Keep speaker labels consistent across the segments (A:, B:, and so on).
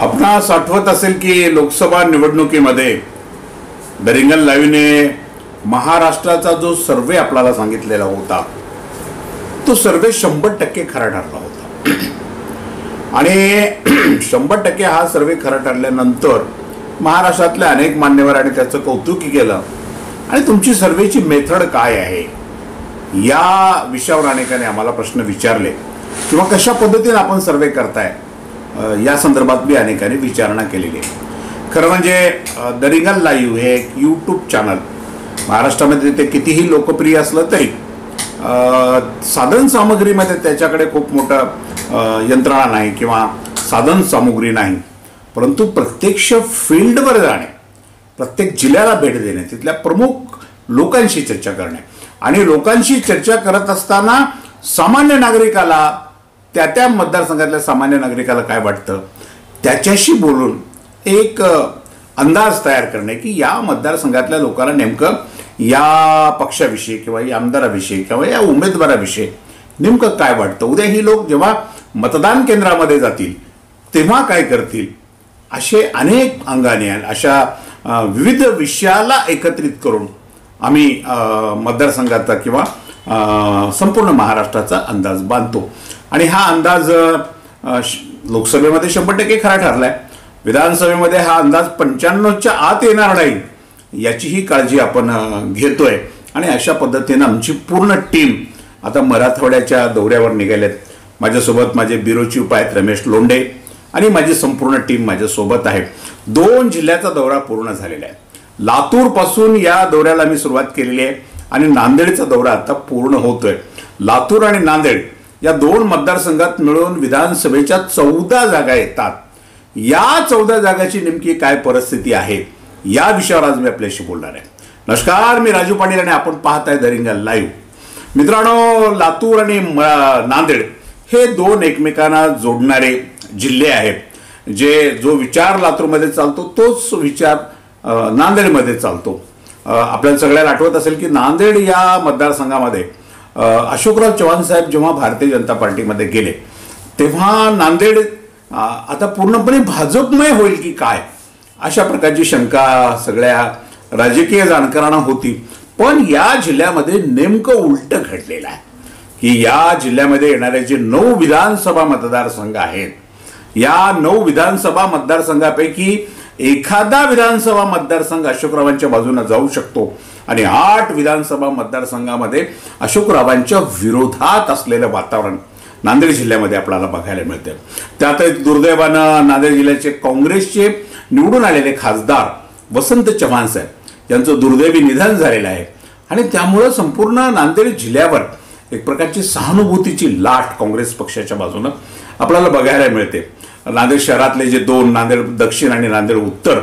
A: आपणास आठवत असेल की लोकसभा निवडणुकीमध्ये द रिंगण लाईव्हने महाराष्ट्राचा जो सर्वे आपल्याला सांगितलेला होता तो सर्वे 100% खरा ठरला होता आणि 100% हा सर्वे खरा ठरल्यानंतर महाराष्ट्रातले अनेक मान्यवरांनी त्याचं कौतुक केलं आणि तुमची सर्वेची मेथड काय आहे या विषयावर अनेकांनी आम्हाला प्रश्न विचारले किंवा कशा पद्धतीने आपण सर्वे करताय या संदर्भात मी अनेकांनी विचारणा केलेली आहे। खरं म्हणजे द रिंगण लाईव्ह हे एक यूट्यूब चॅनल महाराष्ट्रामध्ये ते कितीही लोकप्रिय असलं तरी साधन सामग्रीमध्ये त्याच्याकडे खूप मोठं यंत्रणा नाही किंवा साधन सामुग्री नाही, परंतु प्रत्यक्ष फील्डवर जाणे, प्रत्येक जिल्ह्याला भेट देणे, तिथल्या प्रमुख लोकांशी चर्चा करणे आणि लोकांशी चर्चा करत असताना सामान्य नागरिकाला त्या मतदारसंघातल्या सामान्य नागरिकाला काय वाटतं त्याच्याशी बोलून एक अंदाज तयार करणे की या मतदारसंघातल्या लोकांना नेमकं या पक्षाविषयी किंवा या आमदाराविषयी किंवा या उमेदवाराविषयी नेमकं काय वाटतं, उद्या ही लोक जेव्हा मतदान केंद्रामध्ये जातील तेव्हा काय करतील, असे अनेक अंगाने अशा विविध विषयाला एकत्रित करून आम्ही मतदारसंघाचा किंवा संपूर्ण महाराष्ट्राचा अंदाज बांधतो आणि हा अंदाज लोकसभेमध्ये 100% खरा ठरलाय। विधानसभेमध्ये हा अंदाज 95च्या आत येणार नाही याचीही काळजी आपण घेतोय आणि अशा पद्धतीने आमची पूर्ण टीम आता मराठवाड्याच्या दौऱ्यावर निघालेत। माझ्यासोबत माझे ब्युरो चीफ आहेत रमेश लोंढे आणि माझी संपूर्ण टीम माझ्यासोबत आहे। 2 जिल्ह्याचा दौरा पूर्ण झालेला आहे। लातूर पासून या दौऱ्याला मी सुरुवात केलेली आहे आणि नांदेडचा दौरा आता पूर्ण होतोय। लातूर आणि नांदेड या 2 मतदारसंघात मिळून विधानसभेच्या 14 जागा येतात। या 14 जागाची नेमकी काय परिस्थिती आहे या विषयावर आज मी आपल्याशी बोलणार आहे। नमस्कार, मी राजू पाटील आणि आपण पाहताय द रिंगण लाईव्ह। मित्रांनो, लातूर आणि नांदेड हे 2 एकमेकांना जोडणारे जिल्हे आहेत। जो विचार लातूरमध्ये चालतो तोच विचार नांदेडमध्ये चालतो। आपल्याला सगळ्यांना आठवत असेल की नांदेड या मतदारसंघामध्ये अशोकराव चव्हाण साहेब जेव्हा भारतीय जनता पार्टीमध्ये गेले तेव्हा नांदेड आता पूर्णपणे भाजपमय होईल की काय अशा प्रकारची शंका सगळ्या राजकीय जाणकारांना होती। पण या जिल्ह्यामध्ये नेमकं उलट घडलेलं आहे की या जिल्ह्यामध्ये येणारे जे 9 विधानसभा मतदारसंघ आहेत या 9 विधानसभा मतदारसंघापैकी एखादा विधानसभा मतदारसंघ अशोकरावांच्या बाजूने जाऊ शकतो आणि 8 विधानसभा मतदारसंघामध्ये अशोकरावांच्या विरोधात असलेलं वातावरण नांदेड जिल्ह्यामध्ये आपल्याला बघायला मिळते। त्यात दुर्दैवानं नांदेड जिल्ह्याचे काँग्रेसचे निवडून आलेले खासदार वसंत चव्हाण साहेब यांचं दुर्दैवी निधन झालेलं आहे आणि त्यामुळे संपूर्ण नांदेड जिल्ह्यावर एक प्रकारची सहानुभूतीची लाट काँग्रेस पक्षाच्या बाजूने आपल्याला बघायला मिळते। नांदेड शहरातले जे 2 नांदेड दक्षिण आणि नांदेड उत्तर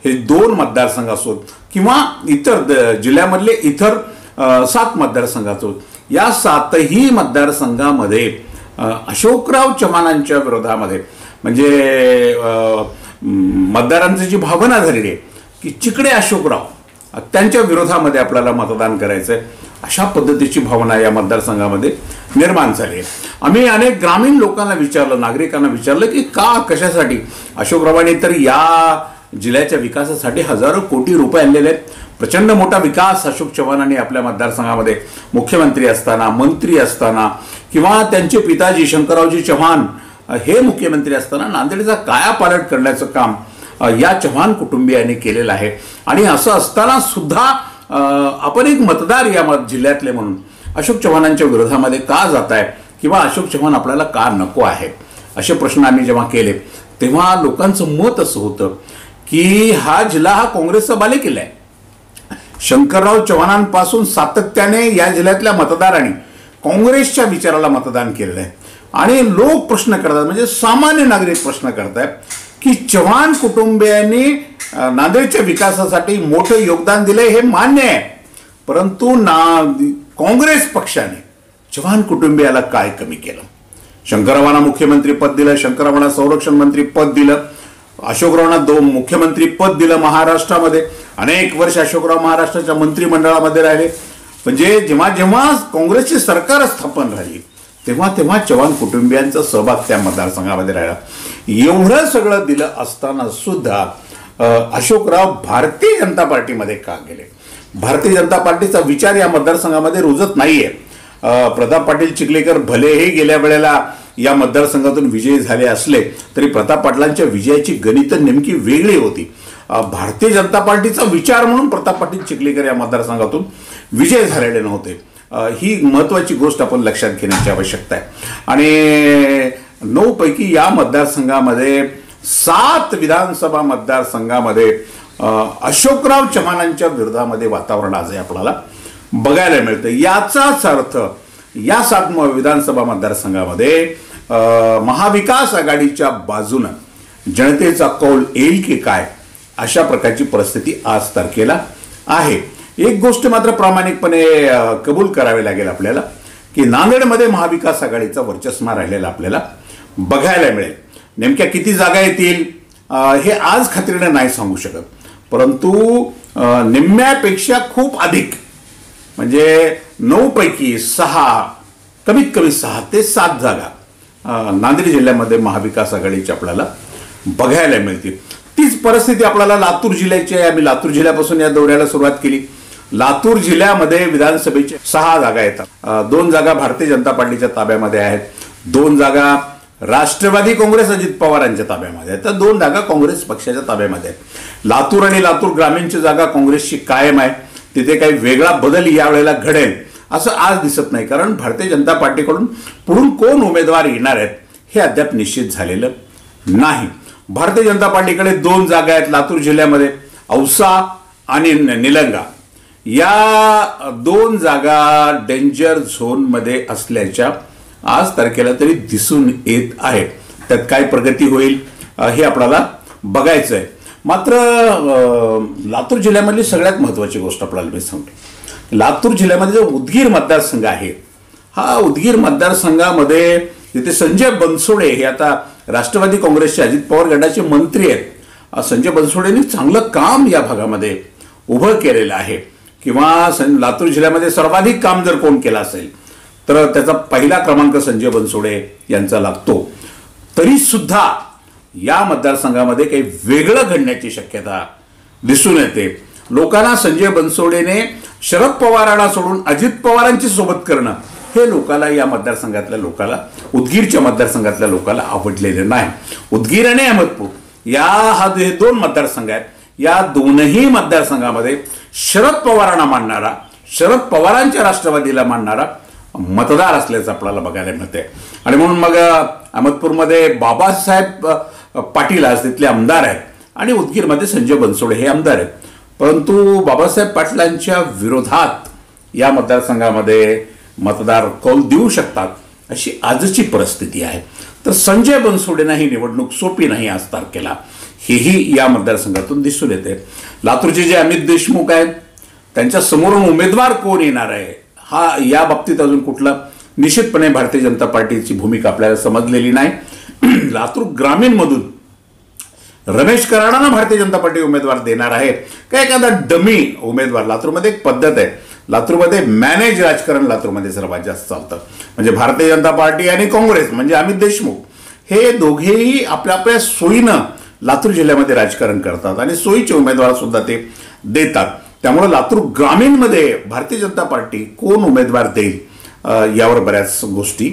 A: हे 2 मतदारसंघ असोत किंवा इतर जिल्ह्यामधले इतर 7 मतदारसंघ असोत, या 7ही मतदारसंघामध्ये अशोकराव चव्हाणांच्या विरोधामध्ये म्हणजे मतदारांची जी भावना झालेली आहे की चिकडे अशोकराव त्यांच्या विरोधामध्ये आपल्याला मतदान करायचंय अशा पद्धतीची भावना या मतदारसंघामध्ये निर्माण झाली आहे। आम्ही अनेक ग्रामीण लोकांना विचारलं, नागरिकांना विचारलं की का कशासाठी अशोकरावांनी तर या जिल्ह्याच्या विकासासाठी हजारो कोटी रुपये आणलेले आहेत। प्रचंड मोठा विकास अशोक चव्हाणांनी आपल्या मतदारसंघामध्ये मुख्यमंत्री असताना, मंत्री असताना किंवा त्यांचे पिताजी शंकररावजी चव्हाण हे मुख्यमंत्री असताना नांदेडचा कायापालट करण्याचं काम या चव्हाण कुटुंबियांनी केलेलं आहे आणि असं असताना सुद्धा आपण एक मतदार या जिल्ह्यातले म्हणून अशोक चव्हाणांच्या विरोधामध्ये का जात आहे किंवा अशोक चव्हाण आपल्याला का नको आहे असे प्रश्न आम्ही जेव्हा केले तेव्हा लोकांचं मत असं होतं की हा जिल्हा हा काँग्रेसचा बालेकिल्ला आहे। शंकरराव चव्हाणांपासून सातत्याने या जिल्ह्यातल्या मतदारांनी काँग्रेसच्या विचाराला मतदान केलेलं आहे आणि लोक प्रश्न करतात म्हणजे सामान्य नागरिक प्रश्न करतात की चव्हाण कुटुंबियांनी नांदेडच्या विकासासाठी मोठं योगदान दिलंय हे मान्य आहे, परंतु काँग्रेस पक्षाने चव्हाण कुटुंबियाला काय कमी केलं। शंकररावांना मुख्यमंत्री पद दिलं, शंकररावांना संरक्षण मंत्री पद दिलं, अशोकरावांना 2 मुख्यमंत्री पद दिलं महाराष्ट्रामध्ये, अनेक वर्ष अशोकराव महाराष्ट्राच्या मंत्रिमंडळामध्ये राहिले। म्हणजे जेव्हा जेव्हा काँग्रेसची सरकार स्थापन झाली तेव्हा तेव्हा चव्हाण कुटुंबियांचा सहभाग त्या मतदारसंघामध्ये राहिला। एवढं सगळं दिलं असताना सुद्धा अशोकराव भारतीय जनता पार्टीमध्ये का गेले? भारतीय जनता पार्टीचा विचार या मतदारसंघामध्ये रुजत नाहीये. प्रताप पाटील चिखलीकर भलेही गेल्या वेळेला या मतदारसंघातून विजयी झाले असले तरी प्रताप पाटलांच्या विजयाची गणितं नेमकी वेगळी होती. भारतीय जनता पार्टीचा विचार म्हणून प्रताप पाटील चिखलीकर या मतदारसंघातून विजय झालेले नव्हते. ही महत्वाची गोष्ट आपण लक्षात घेण्याची आवश्यकता आहे. आणि 9 पैकी या मतदारसंघामध्ये 7 विधानसभा मतदारसंघामध्ये अशोकराव चव्हाणांच्या विरोधामध्ये वातावरण आजही आपल्याला बघायला मिळतं. याचाच अर्थ या 7 विधानसभा मतदारसंघामध्ये महाविकास आघाडीच्या बाजूनं जनतेचा कौल येईल की काय अशा प्रकारची परिस्थिती आज तारखेला आहे. एक गोष्ट मात्र प्रामाणिकपणे कबूल करावी लागेल आपल्याला की नांदेडमध्ये महाविकास आघाडीचा वर्चस्व राहिलेला आपल्याला बघायला मिळेल. नेमक्या किती जागा येतील हे आज खात्रीने नाही सांगू शकत, परंतु निम्म्यापेक्षा खूप अधिक म्हणजे 9 पैकी 6 कमीत कमी 6 ते 7 जागा नांदेड जिल्ह्यामध्ये महाविकास आघाडीची आपल्याला बघायला मिळतील. तीच परिस्थिती आपल्याला लातूर जिल्ह्याची आहे. आम्ही लातूर जिल्ह्यापासून या दौऱ्याला सुरुवात केली. लातूर जिल्ह्यामध्ये विधानसभेचे 6 जागा येतात. 2 जागा भारतीय जनता पार्टीच्या ताब्यामध्ये आहेत, 2 जागा राष्ट्रवादी काँग्रेस अजित पवारांच्या ताब्यामध्ये आहेत, तर 2 जागा काँग्रेस पक्षाच्या ताब्यामध्ये आहेत. लातूर आणि लातूर ग्रामीणची जागा काँग्रेसची कायम आहे. तिथे काही वेगळा बदल यावेळेला घडेल असं आज दिसत नाही, कारण भारतीय जनता पार्टीकडून पुढून कोण उमेदवार येणार आहेत हे अद्याप निश्चित झालेलं नाही. भारतीय जनता पार्टीकडे 2 जागा आहेत लातूर जिल्ह्यामध्ये, औसा आणि निलंगा. या 2 जागा डेंजर झोनमध्ये असल्याच्या आज तारखेला तरी दिसून येत आहे. त्यात काय प्रगती होईल हे आपल्याला बघायचं आहे. मात्र लातूर जिल्ह्यामधली सगळ्यात महत्त्वाची गोष्ट आपल्याला मी सांगतो. लातूर जिल्ह्यामध्ये जो उदगीर मतदारसंघ आहे, हा उदगीर मतदारसंघामध्ये तिथे संजय बनसोडे हे आता राष्ट्रवादी काँग्रेसचे अजित पवार गटाचे मंत्री आहेत. संजय बनसोडेंनी चांगलं काम या भागामध्ये उभं केलेलं आहे. किंवा लातूर जिल्ह्यामध्ये सर्वाधिक काम जर कोण केलं असेल तर त्याचा पहिला क्रमांक संजय बनसोडे यांचा लागतो. तरी सुद्धा या मतदारसंघामध्ये काही वेगळं घडण्याची शक्यता दिसून येते. लोकांना संजय बनसोडेने शरद पवारांना सोडून अजित पवारांची सोबत करणं हे लोकांना या मतदारसंघातल्या लोकांना उदगीरच्या मतदारसंघातल्या लोकांना आवडलेलं नाही. उदगीर आणि अहमदपूर हे 2 मतदारसंघ आहेत. या दोनही मतदारसंघामध्ये शरद पवारांना मानणारा, शरद पवारांच्या राष्ट्रवादीला मानणारा मतदार असल्याचं आपल्याला बघायला मिळते. आणि म्हणून मग अहमदपूरमध्ये बाबासाहेब पाटील आज तिथले आमदार आहेत आणि उदगीरमध्ये संजय बनसोडे हे आमदार आहेत. परंतु बाबासाहेब पाटलांच्या विरोधात या मतदारसंघामध्ये मतदार कौल देऊ शकतात अशी आजची परिस्थिती आहे. तर संजय बनसोडेंना ही निवडणूक सोपी नाही आज तारखेला, हेही या मतदारसंघातून दिसून येते. लातूरचे जे अमित देशमुख आहेत त्यांच्या समोरून उमेदवार कोण येणार आहे हा या बाबतीत अजून कुठला निश्चितपणे भारतीय जनता पार्टीची भूमिका आपल्याला समजलेली नाही. लातूर ग्रामीणमधून रमेश कराडांना भारतीय जनता पार्टी उमेदवार देणार आहे का एखादा डमी उमेदवार? लातूरमध्ये एक पद्धत आहे, लातूरमध्ये मॅनेज राजकारण लातूरमध्ये सर्वात जास्त चालतं. म्हणजे भारतीय जनता पार्टी आणि काँग्रेस म्हणजे अमित देशमुख हे दोघेही आपल्या आपल्या सोयीनं लातूर जिल्ह्यामध्ये राजकारण करतात आणि सोयीचे उमेदवार सुद्धा ते देतात. त्यामुळे लातूर ग्रामीणमध्ये भारतीय जनता पार्टी कोण उमेदवार देईल यावर बऱ्याच गोष्टी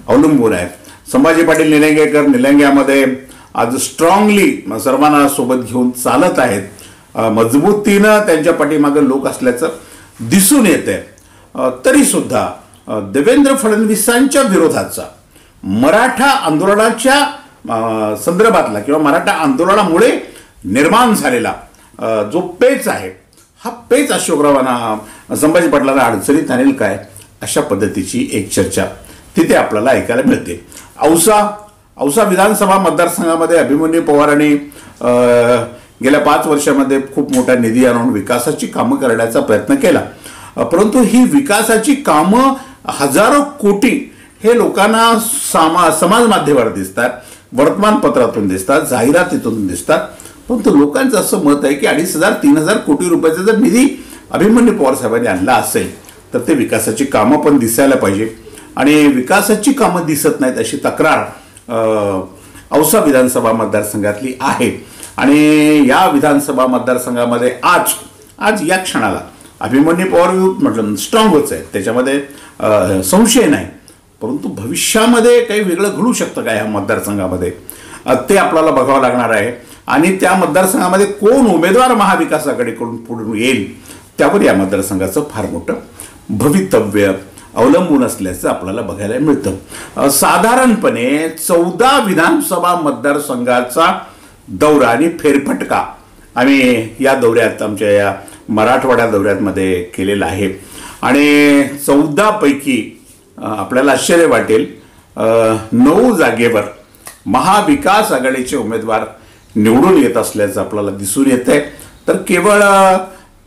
A: अवलंबून आहेत. संभाजी पाटील निलंगेकर निलंग्यामध्ये आज स्ट्रॉंगली सर्वांना सोबत घेऊन चालत आहेत. मजबूतीनं त्यांच्या पाठीमागे लोक असल्याचं दिसून येते. तरी सुद्धा देवेंद्र फडणवीसांच्या विरोधाचा मराठा आंदोलनाच्या संदर्भातला किंवा मराठा आंदोलनामुळे निर्माण झालेला जो पेच आहे हा पेच अशोकरावांना संभाजी पाटलांना अडचणीत आणेल काय अशा पद्धतीची एक चर्चा तिथे आपल्याला ऐकायला मिळते. औसा विधानसभा मतदारसंघामध्ये अभिमन्यू पवारांनी गेल्या 5 वर्षामध्ये खूप मोठा निधी आणून विकासाची कामं करण्याचा प्रयत्न केला. परंतु ही विकासाची कामं हजारो कोटी हे लोकांना समाज माध्यमावर दिसतात, वर्तमानपत्रातून दिसतात, जाहिरातीतून दिसतात. परंतु लोकांचं असं मत आहे की 2,500-3,000 कोटी रुपयाचा जर निधी अभिमन्यू पवार साहेबांनी आणला असेल तर ते विकासाची कामं पण दिसायला पाहिजे. आणि विकासाची कामं दिसत नाहीत अशी तक्रार औसा विधानसभा मतदारसंघातली आहे. आणि या विधानसभा मतदारसंघामध्ये आज या क्षणाला अभिमन्यू पवार म्हटलं स्ट्रॉंगच आहे, त्याच्यामध्ये संशय नाही. परंतु भविष्यामध्ये काही वेगळं घडू शकतं का या मतदारसंघामध्ये, ते आपल्याला बघावं लागणार आहे. आणि त्या मतदारसंघामध्ये कोण उमेदवार महाविकास आघाडीकडून पुढे येईल त्यावर या मतदारसंघाचं फार मोठं भवितव्य अवलंबून असल्याचं आपल्याला बघायला मिळतं. साधारणपणे 14 विधानसभा मतदारसंघाचा दौरा आणि फेरफटका आम्ही या दौऱ्यात आमच्या या मराठवाडा दौऱ्यामध्ये केलेला आहे. आणि 14 पैकी आपल्याला आश्चर्य वाटेल 9 जागेवर महाविकास आघाडीचे उमेदवार निवडून येत असल्याचं आपल्याला दिसून येत आहे. तर केवळ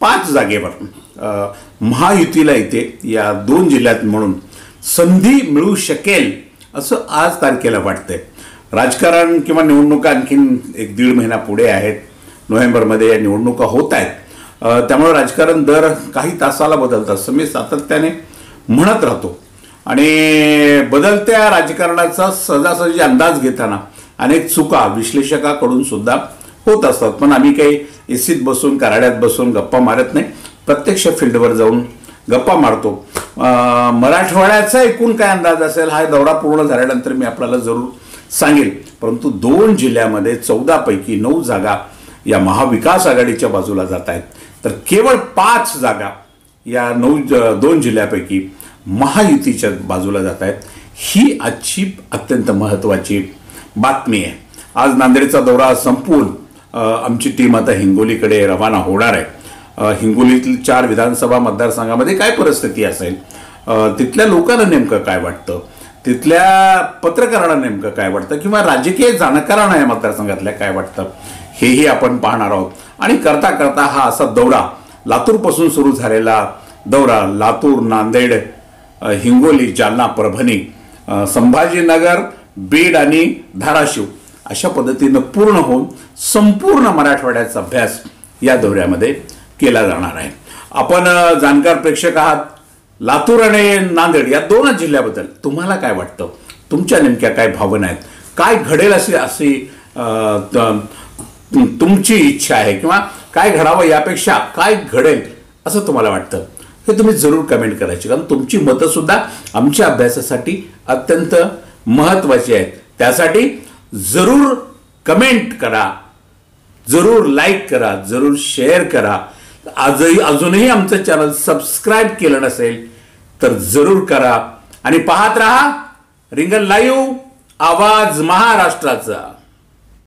A: 5 जागेवर महायुतीला इथे या 2 जिल्ह्यात म्हणून संधी मिळू शकेल असं आज तारखेला वाटतंय. राजकारण किंवा निवडणुका आणखीन 1-1.5 महिना पुढे आहेत. नोव्हेंबरमध्ये या निवडणुका होत आहेत. त्यामुळे राजकारण दर काही तासाला बदलतं असं मी सातत्याने म्हणत राहतो. आणि बदलत्या राजकारणाचा सहजासहजी अंदाज घेताना अनेक चुका विश्लेषकाकडून सुद्धा होत असतात. पण आम्ही काही एसीत बसून कराड्यात बसून गप्पा मारत नाही, प्रत्यक्ष फील्डवर जाऊन गप्पा मारतो. मराठवाड्याचा एकूण काय अंदाज असेल हा दौरा पूर्ण झाल्यानंतर मी आपल्याला जरूर सांगेल. परंतु 2 जिल्ह्यामध्ये 14 पैकी 9 जागा या महाविकास आघाडीच्या बाजूला जात आहेत. तर केवळ 5 जागा या 2 जिल्ह्यापैकी महायुतीच्या बाजूला जात आहेत. ही आजची अत्यंत महत्त्वाची बातमी आहे. आज नांदेडचा दौरा संपवून आमची टीम आता हिंगोलीकडे रवाना होणार आहे. हिंगोलीतील 4 विधानसभा मतदारसंघामध्ये काय परिस्थिती असेल, तिथल्या लोकांना नेमकं काय वाटतं, तिथल्या पत्रकारांना नेमकं काय वाटतं, किंवा राजकीय जाणकारांना या मतदारसंघातल्या काय वाटतं, हेही आपण पाहणार आहोत. आणि करता करता हा असा दौरा लातूरपासून सुरू झालेला दौरा लातूर, नांदेड, हिंगोली, जालना, परभणी, संभाजीनगर, बीड आणि धाराशिव अशा पद्धतीनं पूर्ण होऊन संपूर्ण मराठवाड्याचा अभ्यास या दौऱ्यामध्ये केला जाणार आहे. आपण जाणकार प्रेक्षक आहात. लातूर आणि नांदेड या 2 जिल्ह्याबद्दल तुम्हाला काय वाटतं, तुमच्या नेमक्या काय भावना आहेत, काय घडेल अशी तुमची इच्छा आहे, किंवा काय घडावं यापेक्षा काय घडेल असं तुम्हाला वाटतं, हे तुम्ही जरूर कमेंट करायची. कारण तुमची मतं सुद्धा आमच्या अभ्यासासाठी अत्यंत महत्त्वाची आहेत. त्यासाठी जरूर कमेंट करा, जरूर लाईक करा, जरूर शेअर करा. अजूनही आमचं चॅनल सबस्क्राईब केलं नसेल तर जरूर करा. आणि पाहत रहा रिंगण लाईव्ह, आवाज महाराष्ट्राचा.